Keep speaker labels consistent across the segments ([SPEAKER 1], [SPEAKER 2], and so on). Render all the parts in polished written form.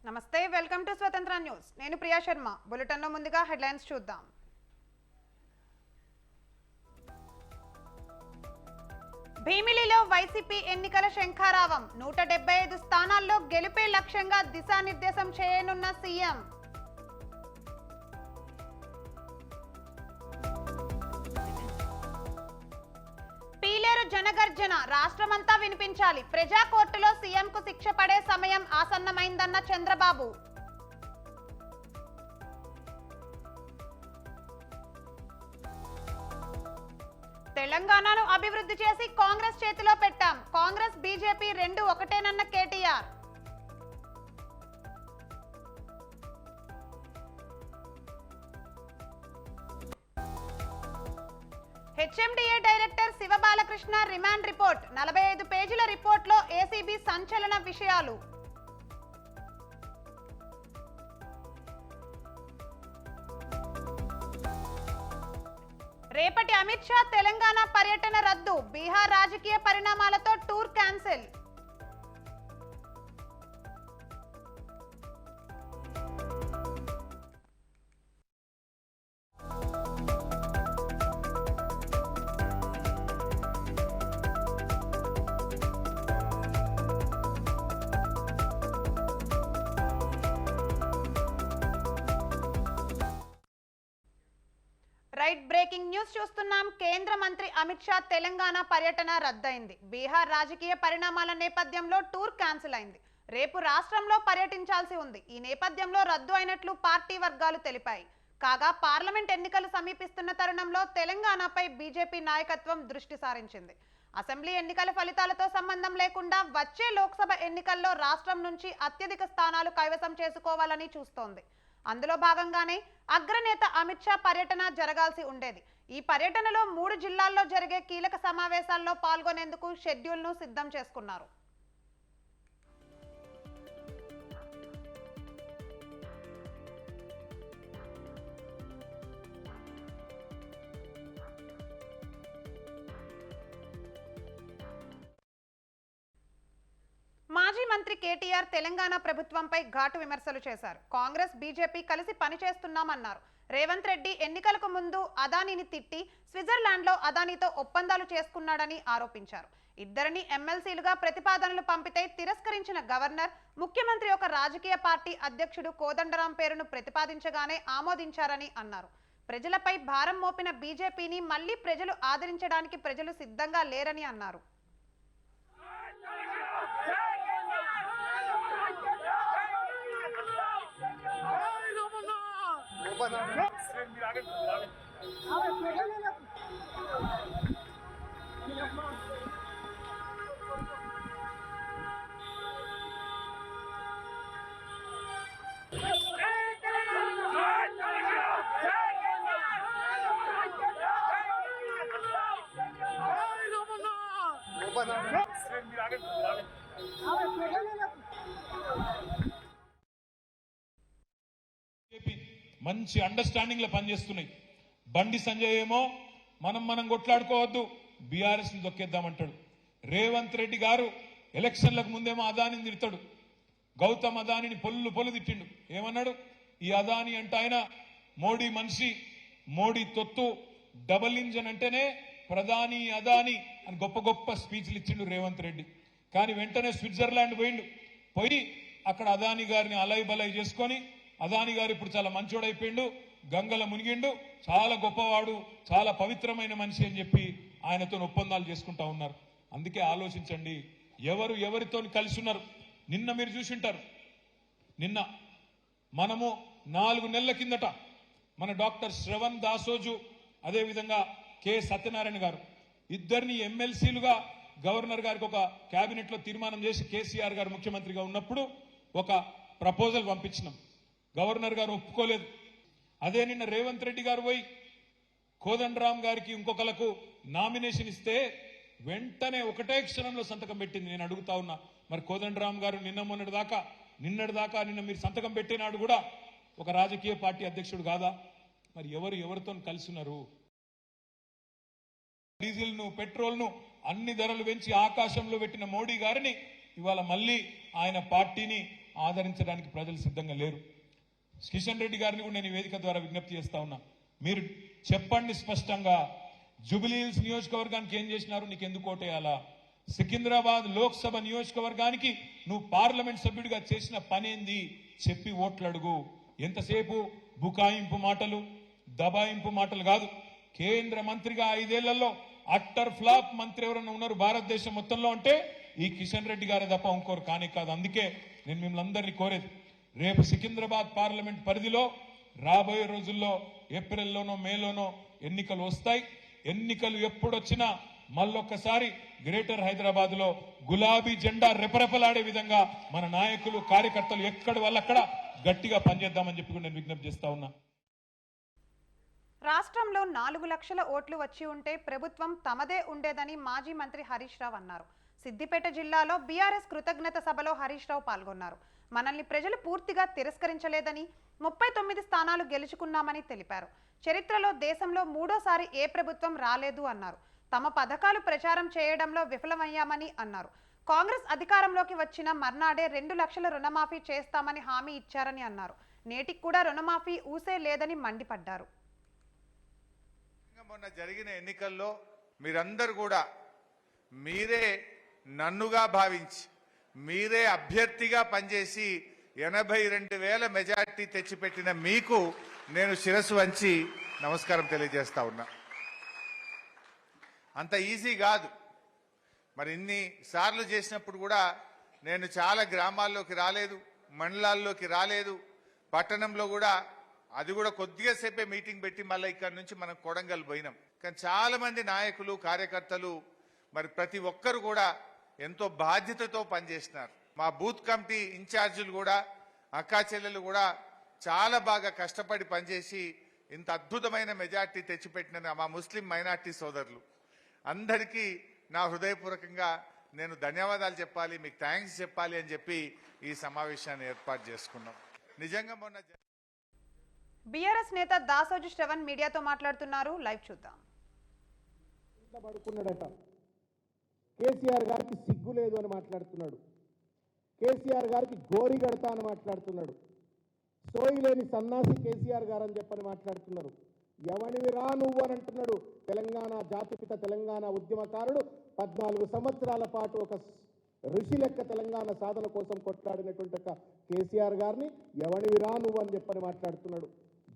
[SPEAKER 1] నమస్తే welcome to స్వతంత్ర news నేను ప్రియా శర్మ బులెటిన్ లో ముందుగా హెడ్లైన్స్ చూద్దాం భీమిలిలో వైసీపీ ఎన్నికల శంఖారావం 175 స్థానాల్లో గెలుపే లక్ష్యంగా దిశానిర్దేశం చేయనున్న సీఎం పీలేరు జనగర్జన రాష్ట్రమంతా వినిపించాలి ప్రజా కోర్టులో సీఎంకు శిక్ష పడే సమయం ఆసన్నమైందన్న చంద్రబాబు తెలంగాణను అభివృద్ధి చేసి కాంగ్రెస్ చేతిలో పెట్టాం కాంగ్రెస్ బీజేపీ రెండు ఒకటేనన్న KTR HMDA director Shivabalakrishna remand report 45 పేజీల రిపోర్ట్లో ఏసీబీ సంచలన విషయాలు రేపటి అమిత్ షా తెలంగాణ పర్యటన రద్దు బీహార్ రాజకీయ పరిణామాలతో tour cancel right breaking news చూస్తున్నాం. కేంద్ర మంత్రి అమిత్ షా తెలంగాణ పర్యటన రద్దయింది. బీహార్ రాజకీయ పరిణామాల నేపథ్యంలో టూర్ క్యాన్సిల్ అయింది. రేపు రాష్ట్రంలో పర్యటించాల్సి ఉంది. ఈ నేపథ్యంలో రద్దు అయినట్లు పార్టీ వర్గాలు తెలిపాయి. కాగా పార్లమెంట్ ఎన్నికలు సమీపిస్తున్న తరుణంలో తెలంగాణపై బీజేపీ నాయకత్వం దృష్టి సారించింది. అసెంబ్లీ ఎన్నికల ఫలితాలతో సంబంధం లేకుండా వచ్చే లోక్సభ ఎన్నికల్లో రాష్ట్రం నుంచి అత్యధిక స్థానాలు కైవసం చేసుకోవాలని చూస్తోంది. అందులో భాగంగానే అగ్రనేత అమిత్ షా పర్యటన జరగాల్సి ఉండేది. ఈ పర్యటనలో 3 జిల్లాల్లో జరిగే కీలక సమావేశాల్లో పాల్గొనేందుకు షెడ్యూల్ను సిద్ధం చేసుకున్నారు. మాజీ మంత్రి కేటీఆర్ తెలంగాణ ప్రభుత్వంపై ఘాటు విమర్శలు చేశారు. కాంగ్రెస్ బీజేపీ కలిసి పనిచేస్తున్నామన్నారు. రేవంత్ రెడ్డి ఎన్నికలకు ముందు అదానీని తిట్టి స్విట్జర్లాండ్లో అదానీతో ఒప్పందాలు చేసుకున్నాడని ఆరోపించారు. ఇద్దరిని ఎమ్మెల్సీలుగా ప్రతిపాదనలు పంపితే తిరస్కరించిన గవర్నర్ ముఖ్యమంత్రి ఒక రాజకీయ పార్టీ అధ్యక్షుడు కోదండరాం పేరును ప్రతిపాదించగానే ఆమోదించారని అన్నారు. ప్రజలపై భారం మోపిన బీజేపీని మళ్లీ ప్రజలు ఆదరించడానికి ప్రజలు సిద్ధంగా లేరని అన్నారు.
[SPEAKER 2] మంచి అండర్స్టాండింగ్ లో పనిచేస్తున్నాయి. బండి సంజయ్ ఏమో మనం కొట్లాడుకోవద్దు, బీఆర్ఎస్ ని దొక్కేద్దామంటాడు. రేవంత్ రెడ్డి గారు ఎలక్షన్లకు ముందేమో అదానిని తిడతాడు. గౌతమ్ అదానిని పొల్లు తిట్టిండు. ఏమన్నాడు? ఈ అదాని అంటే ఆయన మోడీ మనిషి, మోడీ తొత్తు, డబల్ ఇంజన్ అంటేనే ప్రధాని అదాని అని గొప్ప స్పీచ్లు ఇచ్చిండు రేవంత్ రెడ్డి. కానీ వెంటనే స్విట్జర్లాండ్ పోయి అక్కడ అదాని గారిని అలై బలై చేసుకొని అదాని గారు ఇప్పుడు చాలా మంచోడైపోయిండు, గంగల మునిగిండు, చాలా గొప్పవాడు, చాలా పవిత్రమైన మనిషి అని చెప్పి ఆయనతో ఒప్పందాలు చేసుకుంటా ఉన్నారు. అందుకే ఆలోచించండి, ఎవరితో కలిసి ఉన్నారు. నిన్న మీరు చూసింటారు, నిన్న మనము 4 నెలల కిందట మన డాక్టర్ శ్రవణ్ దాసోజు అదేవిధంగా కె సత్యనారాయణ గారు ఇద్దరిని ఎమ్మెల్సీలుగా గవర్నర్ గారికి ఒక కేబినెట్ లో తీర్మానం చేసి కేసీఆర్ గారు ముఖ్యమంత్రిగా ఉన్నప్పుడు ఒక ప్రపోజల్ పంపించినాం. గవర్నర్ గారు ఒప్పుకోలేదు. అదే నిన్న రేవంత్ రెడ్డి గారు పోయి కోదండరాం గారికి ఇంకొకలకు నామినేషన్ ఇస్తే వెంటనే ఒకటే క్షణంలో సంతకం పెట్టింది. నేను అడుగుతా ఉన్నా, మరి కోదండరాం గారు నిన్నటి దాకా మీరు సంతకం పెట్టినాడు కూడా ఒక రాజకీయ పార్టీ అధ్యక్షుడు కాదా? మరి ఎవరితో కలిసి ఉన్నారు? డీజిల్ ను పెట్రోల్ ను అన్ని ధరలు పెంచి ఆకాశంలో పెట్టిన మోడీ గారిని ఇవాళ మళ్ళీ ఆయన పార్టీని ఆదరించడానికి ప్రజలు సిద్ధంగా లేరు. కిషన్ రెడ్డి గారిని కూడా నేను ఈ వేదిక ద్వారా విజ్ఞప్తి చేస్తా ఉన్నా, మీరు చెప్పండి స్పష్టంగా, జూబ్లీహిల్స్ నియోజకవర్గానికి ఏం చేసినారు, నీకు ఎందుకు ఓటేయాలా? సికింద్రాబాద్ లోక్సభ నియోజకవర్గానికి నువ్వు పార్లమెంట్ సభ్యుడిగా చేసిన పనేంది చెప్పి ఓట్లడుగు. ఎంతసేపు బుకాయింపు మాటలు, దబాయింపు మాటలు కాదు. కేంద్ర మంత్రిగా 5 ఏళ్లలో అట్టర్ ఫ్లాప్ మంత్రి ఎవరైనా ఉన్నారు భారతదేశం మొత్తంలో అంటే ఈ కిషన్ రెడ్డి గారే తప్ప ఇంకోరు కానే కాదు. అందుకే నేను మిమ్మల్ని అందరినీ కోరేది, రేపు సికింద్రాబాద్ పార్లమెంట్ పరిధిలో రాబోయే రోజుల్లో ఏప్రిల్లోనో మేలోనో ఎన్నికలు వస్తాయి. ఎన్నికలు ఎప్పుడొచ్చినా మళ్ళొక్కసారి గ్రేటర్ హైదరాబాద్ లో గులాబీ జెండా రెపరెపలాడే విధంగా మన నాయకులు కార్యకర్తలు ఎక్కడి వాళ్ళక్కడ గట్టిగా పనిచేద్దామని చెప్పి నేను విజ్ఞప్తి చేస్తా ఉన్నా.
[SPEAKER 1] రాష్ట్రంలో 4 లక్షల ఓట్లు వచ్చి ఉంటే ప్రభుత్వం తమదే ఉండేదని మాజీ మంత్రి హరీష్ రావు అన్నారు. సిద్దిపేట జిల్లాలో బీఆర్ఎస్ కృతజ్ఞత సభలో హరీష్ రావు పాల్గొన్నారు. మనల్ని ప్రజలు పూర్తిగా తిరస్కరించలేదని, 39 స్థానాలు గెలుచుకున్నామని తెలిపారు. చరిత్రలో దేశంలో 3ోసారి ఏ ప్రభుత్వం రాలేదు అన్నారు. తమ పథకాలు ప్రచారం చేయడంలో విఫలమయ్యామని అన్నారు. కాంగ్రెస్ అధికారంలోకి వచ్చిన మర్నాడే 2 లక్షల రుణమాఫీ చేస్తామని హామీ ఇచ్చారని అన్నారు. నేటికి కూడా రుణమాఫీ ఊసే లేదని మండిపడ్డారు.
[SPEAKER 3] మొన్న జరిగిన ఎన్నికల్లో మీరందరూ కూడా మీరే నన్నుగా భావించి మీరే అభ్యర్థిగా పనిచేసి 82,000 మెజార్టీ తెచ్చిపెట్టిన మీకు నేను శిరస్సు వంచి నమస్కారం తెలియజేస్తా ఉన్నా. అంత ఈజీ కాదు. మరి ఇన్ని సార్లు చేసినప్పుడు కూడా నేను చాలా గ్రామాల్లోకి రాలేదు, మండలాల్లోకి రాలేదు, పట్టణంలో కూడా అది కూడా కొద్దిగా సేపే మీటింగ్ పెట్టి మళ్ళీ ఇక్కడ నుంచి మనం కొడంగల్ పోయినాం. కానీ చాలా మంది నాయకులు కార్యకర్తలు మరి ప్రతి ఒక్కరు కూడా ఎంతో బాధ్యతతో పనిచేస్తున్నారు. మా బూత్ కమిటీ ఇన్ఛార్జీలు కూడా అక్కా చెల్లెలు కూడా చాలా బాగా కష్టపడి పనిచేసి ఇంత అద్భుతమైన మెజార్టీ తెచ్చిపెట్టిన మా ముస్లిం మైనార్టీ సోదరులు అందరికీ నా హృదయపూర్వకంగా నేను ధన్యవాదాలు చెప్పాలి, మీకు థ్యాంక్స్ చెప్పాలి అని చెప్పి ఈ సమావేశాన్ని ఏర్పాటు చేసుకున్నాం. నిజంగా మొన్న
[SPEAKER 1] బీఆర్ఎస్ నేత దాసోజు శ్రవణ్ మీడియాతో మాట్లాడుతున్నారు. లైవ్ చూద్దాం.
[SPEAKER 4] పడుకున్నాడట. కేసీఆర్ గారికి సిగ్గు లేదు అని మాట్లాడుతున్నాడు. కేసీఆర్ గారికి గోరి గడతా అని మాట్లాడుతున్నాడు. సోయి లేని సన్నాసి కేసీఆర్ గారు అని చెప్పని మాట్లాడుతున్నారు. ఎవనివి రా నువ్వు అని అంటున్నాడు. తెలంగాణ జాతిపిత, తెలంగాణ ఉద్యమకారుడు 14 సంవత్సరాల పాటు ఒక ఋషి లెక్క తెలంగాణ సాధన కోసం కొట్లాడినటువంటి ఒక కేసీఆర్ గారిని ఎవనివి రా నువ్వు అని చెప్పని మాట్లాడుతున్నాడు.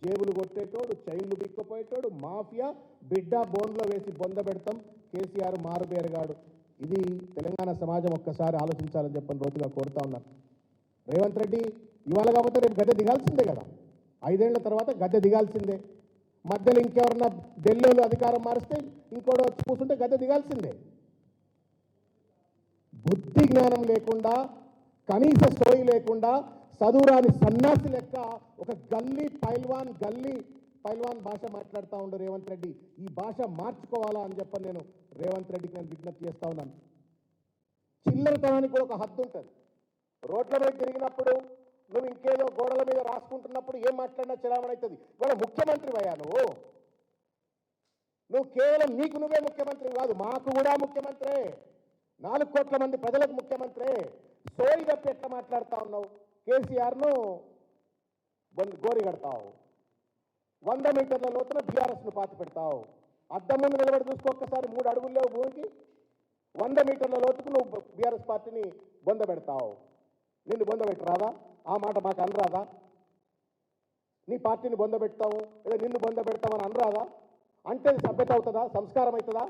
[SPEAKER 4] జేబులు కొట్టేటోడు, చైన్లు బిక్కపోయేటోడు, మాఫియా, బిడ్డ బోన్లో వేసి బొంద పెడతాం, కేసీఆర్ మారుబేరగాడు. ఇది తెలంగాణ సమాజం ఒక్కసారి ఆలోచించాలని చెప్పని రోజుగా కోరుతా ఉన్నారు. రేవంత్ రెడ్డి ఇవాళ కాకపోతే రేపు గద్దె దిగాల్సిందే కదా. 5 ఏళ్ల తర్వాత గద్దె దిగాల్సిందే. మధ్యలో ఇంకెవరన్నా ఢిల్లీలో అధికారం మారిస్తే ఇంకోటి వచ్చి కూర్చుంటే గద్దె దిగాల్సిందే. బుద్ధి జ్ఞానం లేకుండా, కనీస సోయి లేకుండా, చదువురాని సన్నాసి లెక్క ఒక గల్లీ పైల్వాన్ భాష మాట్లాడుతూ ఉండు రేవంత్ రెడ్డి. ఈ భాష మార్చుకోవాలా అని చెప్పని నేను రేవంత్ రెడ్డికి నేను విజ్ఞప్తి చేస్తా ఉన్నాను. చిల్లరతనానికి కూడా ఒక హద్దు ఉంటుంది. రోడ్ల మీద తిరిగినప్పుడు నువ్వు ఇంకేదో గోడల మీద రాసుకుంటున్నప్పుడు ఏం మాట్లాడినా చలామణి అవుతుంది. ఇవాళ ముఖ్యమంత్రి అయ్యా నువ్వు కేవలం నీకు నువ్వే ముఖ్యమంత్రి కాదు, మాకు కూడా ముఖ్యమంత్రే, 4 కోట్ల మంది ప్రజలకు ముఖ్యమంత్రే. సోయి తప్పి ఎట్లా మాట్లాడుతూ ఉన్నావు? కేసీఆర్ను గోరి కడతావు, 100 మీటర్ల లోతున బీఆర్ఎస్ను పాతి పెడతావు. అద్దం ముందు నిలబడి చూసుకో ఒక్కసారి, 3 అడుగులు లేవు భూమికి, 100 మీటర్ల లోతుకు నువ్వు బీఆర్ఎస్ పార్టీని బొంద పెడతావు. నిన్ను బొంద పెట్టరాదా? ఆ మాట మాకు అనరాదా? నీ పార్టీని బొంద పెడతావు లేదా నిన్ను బొంద పెడతామని అనరాదా? అంటే సభ్యత అవుతుందా? సంస్కారం అవుతుందా?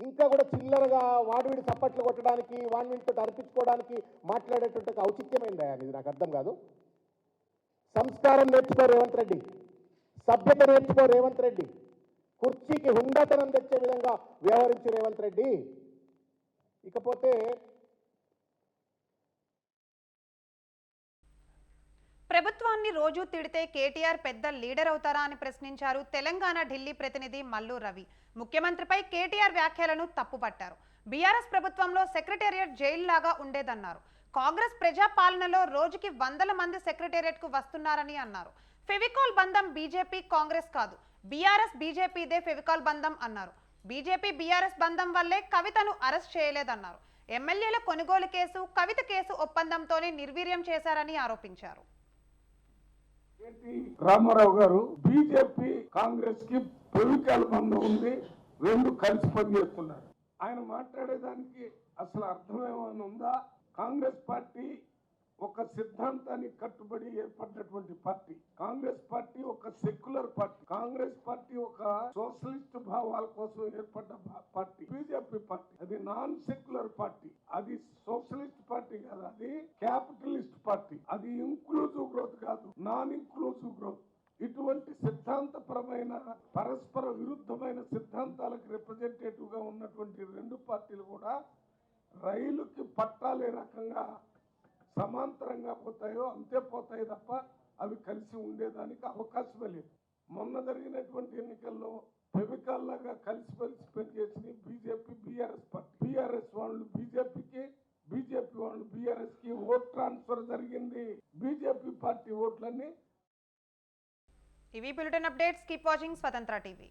[SPEAKER 4] ఇంకా కూడా చిల్లరగా వాడివిడి చప్పట్లు కొట్టడానికి, వాడితో అర్పించుకోవడానికి మాట్లాడేటువంటి ఔచిత్యమైందా ఇది? నాకు అర్థం కాదు. సంస్కారం నేర్చుకో రేవంత్ రెడ్డి, సభ్యత నేర్చుకో రేవంత్ రెడ్డి, కుర్చీకి హుండాతనం తెచ్చే విధంగా వ్యవహరించు రేవంత్ రెడ్డి. ఇకపోతే
[SPEAKER 1] ప్రభుత్వాన్ని రోజు తిడితే కేటీఆర్ పెద్ద లీడర్ అవుతారా అని ప్రశ్నించారు తెలంగాణ ఢిల్లీ ప్రతినిధి మల్లు రవి. ముఖ్యమంత్రిపై కేటీఆర్ వ్యాఖ్యలను తప్పుపట్టారు. బీఆర్ఎస్ ప్రభుత్వంలో సెక్రటేరియట్ జైలు లాగా ఉండేదన్నారు. కాంగ్రెస్ ప్రజాపాలనలో రోజుకి 100 మంది సెక్రటేరియట్ కు వస్తున్నారని అన్నారు. ఫెవికాల్ బంధం బీజేపీ కాంగ్రెస్ కాదు, బీఆర్ఎస్ బీజేపీదే ఫెవికాల్ బంధం అన్నారు. బీజేపీ బీఆర్ఎస్ బంధం వల్లే కవితను అరెస్ట్ చేయలేదన్నారు. ఎమ్మెల్యేల కొనుగోలు కేసు, కవిత కేసు ఒప్పందంతోనే నిర్వీర్యం చేశారని ఆరోపించారు.
[SPEAKER 5] రామారావు గారు బీజేపీ కాంగ్రెస్ కి పొలిటికల్ బంధం ఉంది, రెండు కలిసి పనిచేస్తున్నారు. ఆయన మాట్లాడేదానికి అసలు అర్థమేమైనా ఉందా? కాంగ్రెస్ పార్టీ ఒక సిద్ధాంతానికి కట్టుబడి ఏర్పడినటువంటి పార్టీ. కాంగ్రెస్ పార్టీ ఒక సెక్యులర్ పార్టీ. కాంగ్రెస్ పార్టీ ఒక సోషలిస్ట్ భావాల కోసం ఏర్పడ్డ పార్టీ. బీజేపీ పార్టీ అది నాన్ సెక్యులర్ పార్టీ, అది సోషలిస్ట్ పార్టీ కాదు, అది క్యాపిటలిస్ట్ పార్టీ. అది ఇంక్లూజివ్ గ్రోత్ కాదు, నాన్ ఇంక్లూజివ్ గ్రోత్. ఇటువంటి సిద్ధాంతపరమైన పరస్పర విరుద్ధమైన సిద్ధాంతాలకు రిప్రజెంటేటివ్ గా ఉన్నటువంటి రెండు పార్టీలు కూడా రైలుకి పట్టాలే రకంగా సమాంతరంగా పోతాయో అంతే పోతాయి తప్ప అవి కలిసి ఉండేదానికి అవకాశమే లేదు. మొన్న జరిగినటువంటి ఎన్నికల్లో ఫెవికాల్లాగా కలిసి పనిచేసి బీజేపీ బీఆర్ఎస్ పార్టీ, బీఆర్ఎస్ వాళ్ళు బీజేపీకి, బీజేపీ వాళ్ళు బీఆర్ఎస్ కి ఓట్ ట్రాన్స్ఫర్ జరిగింది. బీజేపీ పార్టీ ఓట్లన్నీ.
[SPEAKER 1] ఇవి బులెటిన్ అప్డేట్స్. కీప్ వాచింగ్ స్వతంత్ర టీవీ.